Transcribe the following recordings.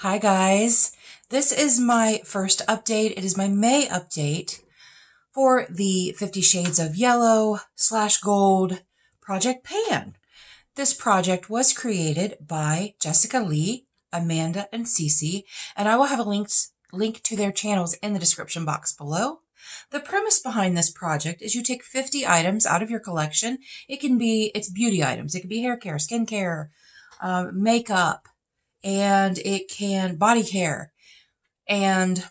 Hi guys, this is my first update. It is my May update for the 50 Shades of Yellow / Gold Project Pan. This project was created by Jessica Lee, Amanda, and Cece, and I will have a link to their channels in the description box below. The premise behind this project is you take 50 items out of your collection. It's beauty items. It can be hair care, skin care, makeup, and it can body care, and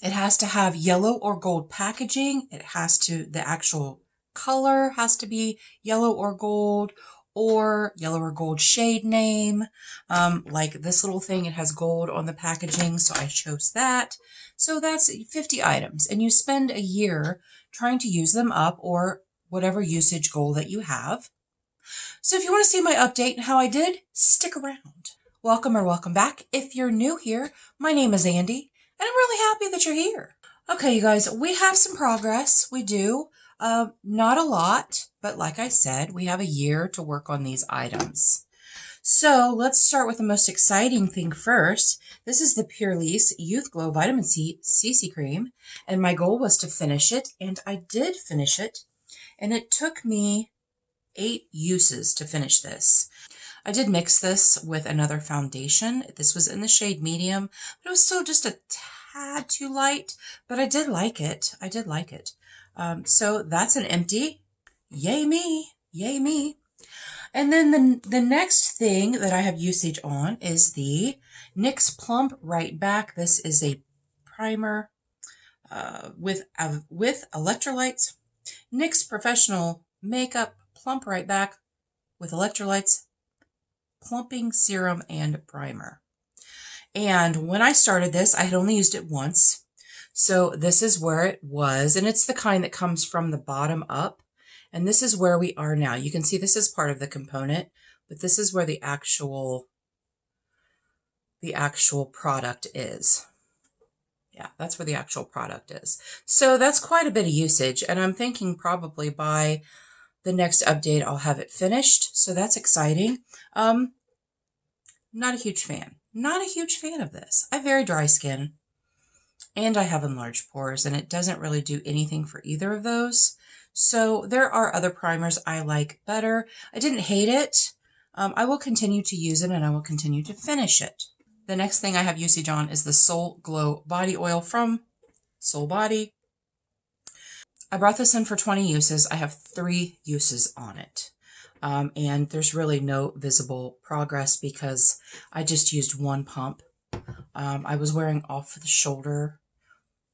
it has to have yellow or gold packaging. The actual color has to be yellow or gold shade name. Like this little thing, it has gold on the packaging, so I chose that. So that's 50 items, and you spend a year trying to use them up, or whatever usage goal that you have. So if you want to see my update and how I did, stick around. Welcome or welcome back. If you're new here, my name is Andi, and I'm really happy that you're here. Okay, you guys, we have some progress. We do. Not a lot, but like I said, we have a year to work on these items. So let's start with the most exciting thing first. This is the Purlisse Youth Glow Vitamin C CC Cream, and my goal was to finish it, and I did finish it, and it took me 8 uses to finish this. I did mix this with another foundation. This was in the shade medium, but it was still just a tad too light, but I did like it. So that's an empty. Yay me, yay me. And then the next thing that I have usage on is the NYX Plump Right Back. This is a primer with electrolytes. NYX Professional Makeup Plump Right Back with electrolytes, plumping serum, and primer. And when I started this, I had only used it once. So this is where it was, and it's the kind that comes from the bottom up. And this is where we are now. You can see this is part of the component, but this is where the actual product is. Yeah, that's where the actual product is. So that's quite a bit of usage, and I'm thinking probably by the next update I'll have it finished. So that's exciting. Not a huge fan. Not a huge fan of this. I have very dry skin, and I have enlarged pores, and it doesn't really do anything for either of those. So there are other primers I like better. I didn't hate it. I will continue to use it, and I will continue to finish it. The next thing I have usage on is the Soul Glow Body Oil from Soul Body. I brought this in for 20 uses. I have 3 uses on it. And there's really no visible progress because I just used 1 pump. I was wearing off the shoulder.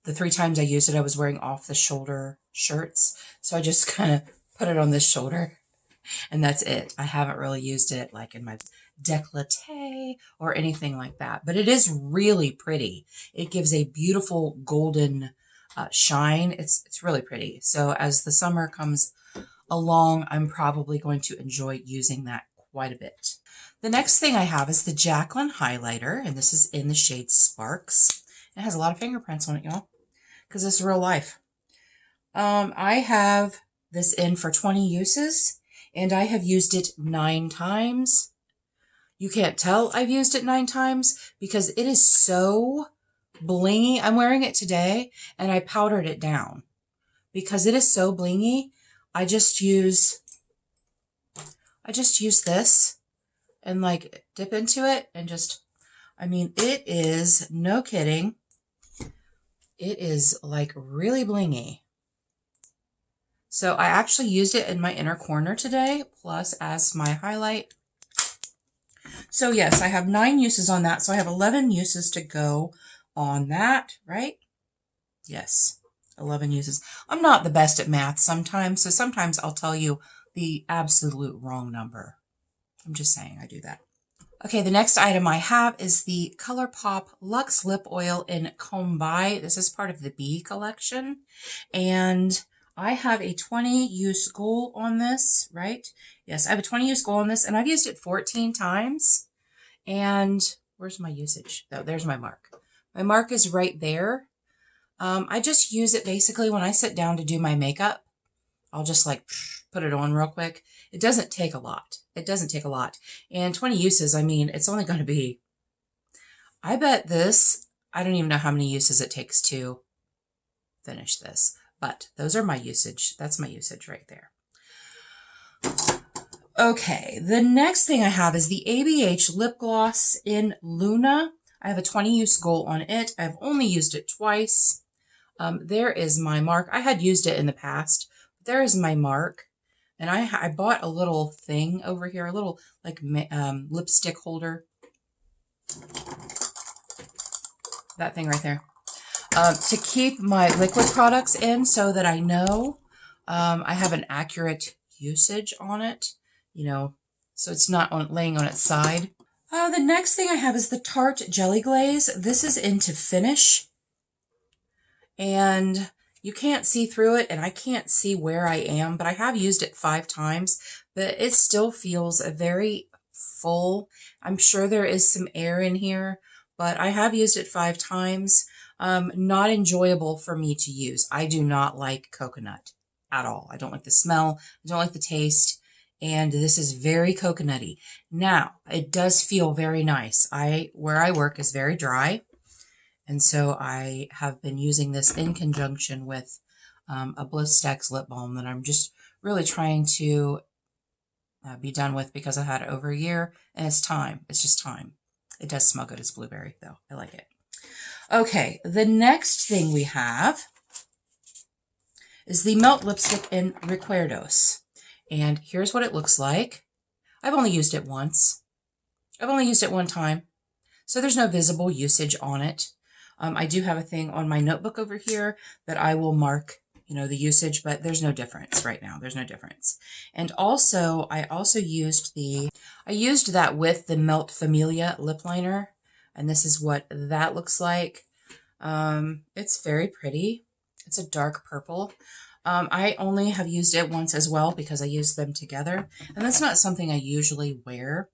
The 3 times I used it, I was wearing off the shoulder shirts. So I just kind of put it on this shoulder, and that's it. I haven't really used it like in my décolleté or anything like that, but it is really pretty. It gives a beautiful golden shine. It's really pretty. So as the summer comes along, I'm probably going to enjoy using that quite a bit. The next thing I have is the Jaclyn highlighter, and this is in the shade Sparks. It has a lot of fingerprints on it, y'all, because it's real life. I have this in for 20 uses, and I have used it 9 times. You can't tell I've used it 9 times because it is so blingy. I'm wearing it today, and I powdered it down because it is so blingy. I just use this and like dip into it and just, I mean, it is no kidding. It is like really blingy. So I actually used it in my inner corner today, plus as my highlight. So yes, I have 9 uses on that. So I have 11 uses to go on that, right? Yes, 11 uses. I'm not the best at math sometimes, so sometimes I'll tell you the absolute wrong number. I'm just saying I do that. Okay, the next item I have is the ColourPop Luxe Lip Oil in Comb By. This is part of the Bee collection, and I have a 20-use goal on this, right? Yes, I have a 20-use goal on this, and I've used it 14 times. And where's my usage? Oh, there's my mark. My mark is right there. I just use it basically when I sit down to do my makeup. I'll just like put it on real quick. It doesn't take a lot. It doesn't take a lot. And 20 uses, I mean, it's only going to be, I bet this, I don't even know how many uses it takes to finish this, but those are my usage. That's my usage right there. Okay, the next thing I have is the ABH lip gloss in Luna. I have a 20 use goal on it. I've only used it twice. There is my mark. I had used it in the past. There is my mark. And I bought a little thing over here, a little like lipstick holder. That thing right there. To keep my liquid products in so that I know I have an accurate usage on it, you know, so it's not laying on its side. The next thing I have is the Tarte Jelly Glaze. This is into Finish. And you can't see through it, and I can't see where I am, but I have used it 5 times, but it still feels very full. I'm sure there is some air in here, but I have used it 5 times. Not enjoyable for me to use. I do not like coconut at all. I don't like the smell. I don't like the taste. And this is very coconutty. Now, it does feel very nice. Where I work is very dry. And so I have been using this in conjunction with a Bliss Stacks lip balm that I'm just really trying to be done with because I've had it over a year, and it's time. It's just time. It does smell good as blueberry, though. I like it. Okay, the next thing we have is the Melt Lipstick in Recuerdos. And here's what it looks like. I've only used it once. I've only used it one time. So there's no visible usage on it. I do have a thing on my notebook over here that I will mark, you know, the usage, but there's no difference right now. There's no difference. And also, I used that with the Melt Familia lip liner, and this is what that looks like. It's very pretty. It's a dark purple. I only have used it once as well because I used them together, and that's not something I usually wear.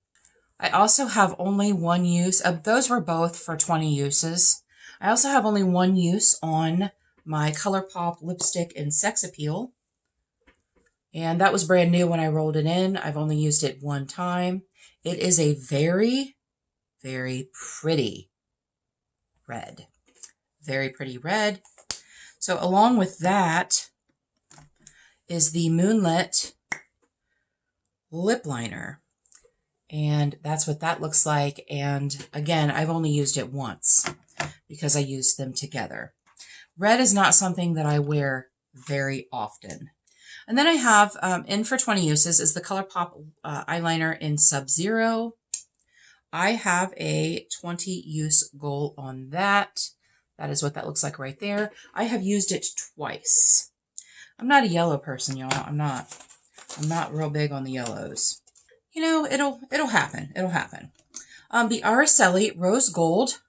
I also have only one use. Those were both for 20 uses. I also have only one use on my ColourPop lipstick in Sex Appeal. And that was brand new when I rolled it in. I've only used it one time. It is a very, very pretty red. Very pretty red. So along with that is the Moonlit lip liner. And that's what that looks like. And again, I've only used it once because I used them together. Red is not something that I wear very often. And then I have, in for 20 uses, is the ColourPop eyeliner in Sub-Zero. I have a 20 use goal on that. That is what that looks like right there. I have used it twice. I'm not a yellow person, y'all. I'm not real big on the yellows. You know, it'll happen. It'll happen. The Araceli Rose Gold.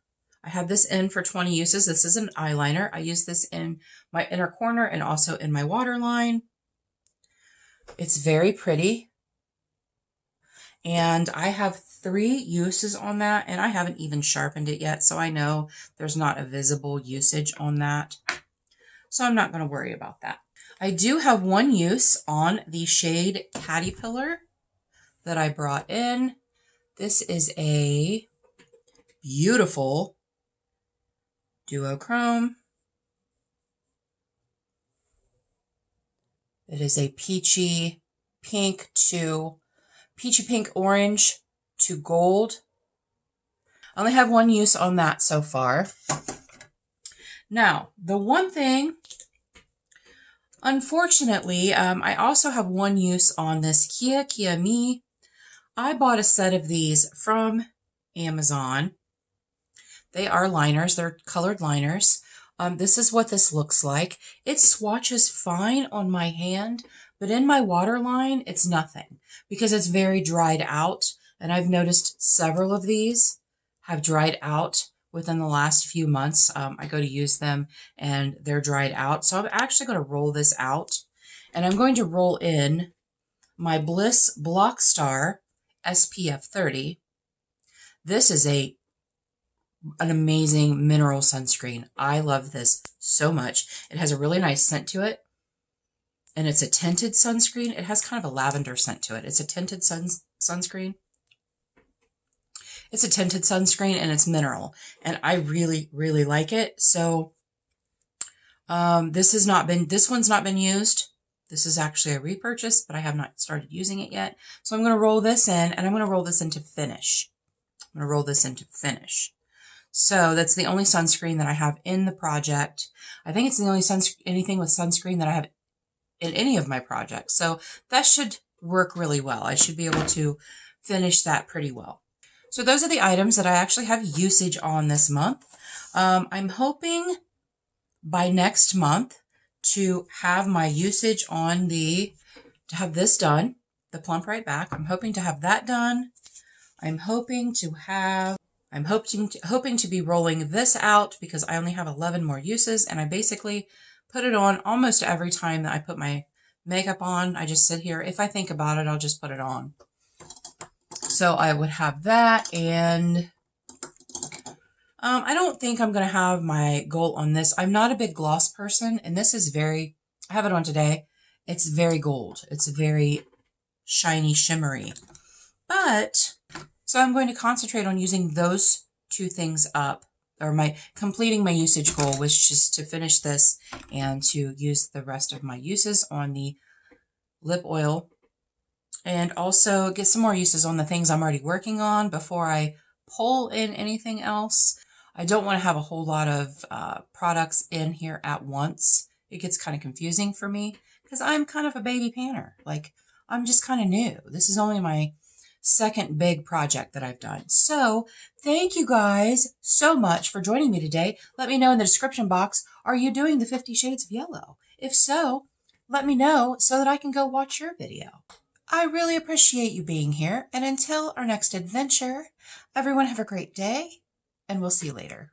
I have this in for 20 uses. This is an eyeliner. I use this in my inner corner and also in my waterline. It's very pretty. And I have 3 uses on that, and I haven't even sharpened it yet, so I know there's not a visible usage on that. So I'm not going to worry about that. I do have one use on the shade Caterpillar that I brought in. This is a beautiful duochrome. It is a peachy pink orange to gold. I only have one use on that so far. Now, the one thing, unfortunately, I also have one use on this Kia Me. I bought a set of these from Amazon. They are liners. They're colored liners. This is what this looks like. It swatches fine on my hand, but in my waterline, it's nothing because it's very dried out. And I've noticed several of these have dried out within the last few months. I go to use them and they're dried out. So I'm actually going to roll this out, and I'm going to roll in my Bliss Block Star SPF 30. This is an amazing mineral sunscreen. I love this so much. It has a really nice scent to it, and it's a tinted sunscreen. It has kind of a lavender scent to it. It's a tinted sunscreen. It's a tinted sunscreen and it's mineral. And I really, really like it. So this one's not been used. This is actually a repurchase, but I have not started using it yet. So I'm going to roll this in, and I'm going to roll this into finish. I'm going to roll this into finish. So that's the only sunscreen that I have in the project. I think it's the only anything with sunscreen that I have in any of my projects. So that should work really well. I should be able to finish that pretty well. So those are the items that I actually have usage on this month. I'm hoping by next month to have my usage on to have this done, the Plump Right Back. I'm hoping to have that done. I'm hoping to be rolling this out because I only have 11 more uses, and I basically put it on almost every time that I put my makeup on. I just sit here. If I think about it, I'll just put it on. So I would have that, and I don't think I'm going to have my goal on this. I'm not a big gloss person, and this is I have it on today. It's very gold. It's very shiny, shimmery. So I'm going to concentrate on using those two things up, or completing my usage goal, which is to finish this and to use the rest of my uses on the lip oil, and also get some more uses on the things I'm already working on before I pull in anything else. I don't want to have a whole lot of products in here at once. It gets kind of confusing for me because I'm kind of a baby panner. Like, I'm just kind of new. This is only my second big project that I've done. So thank you guys so much for joining me today. Let me know in the description box, are you doing the 50 Shades of Yellow? If so, let me know so that I can go watch your video. I really appreciate you being here, and until our next adventure, everyone have a great day, and we'll see you later.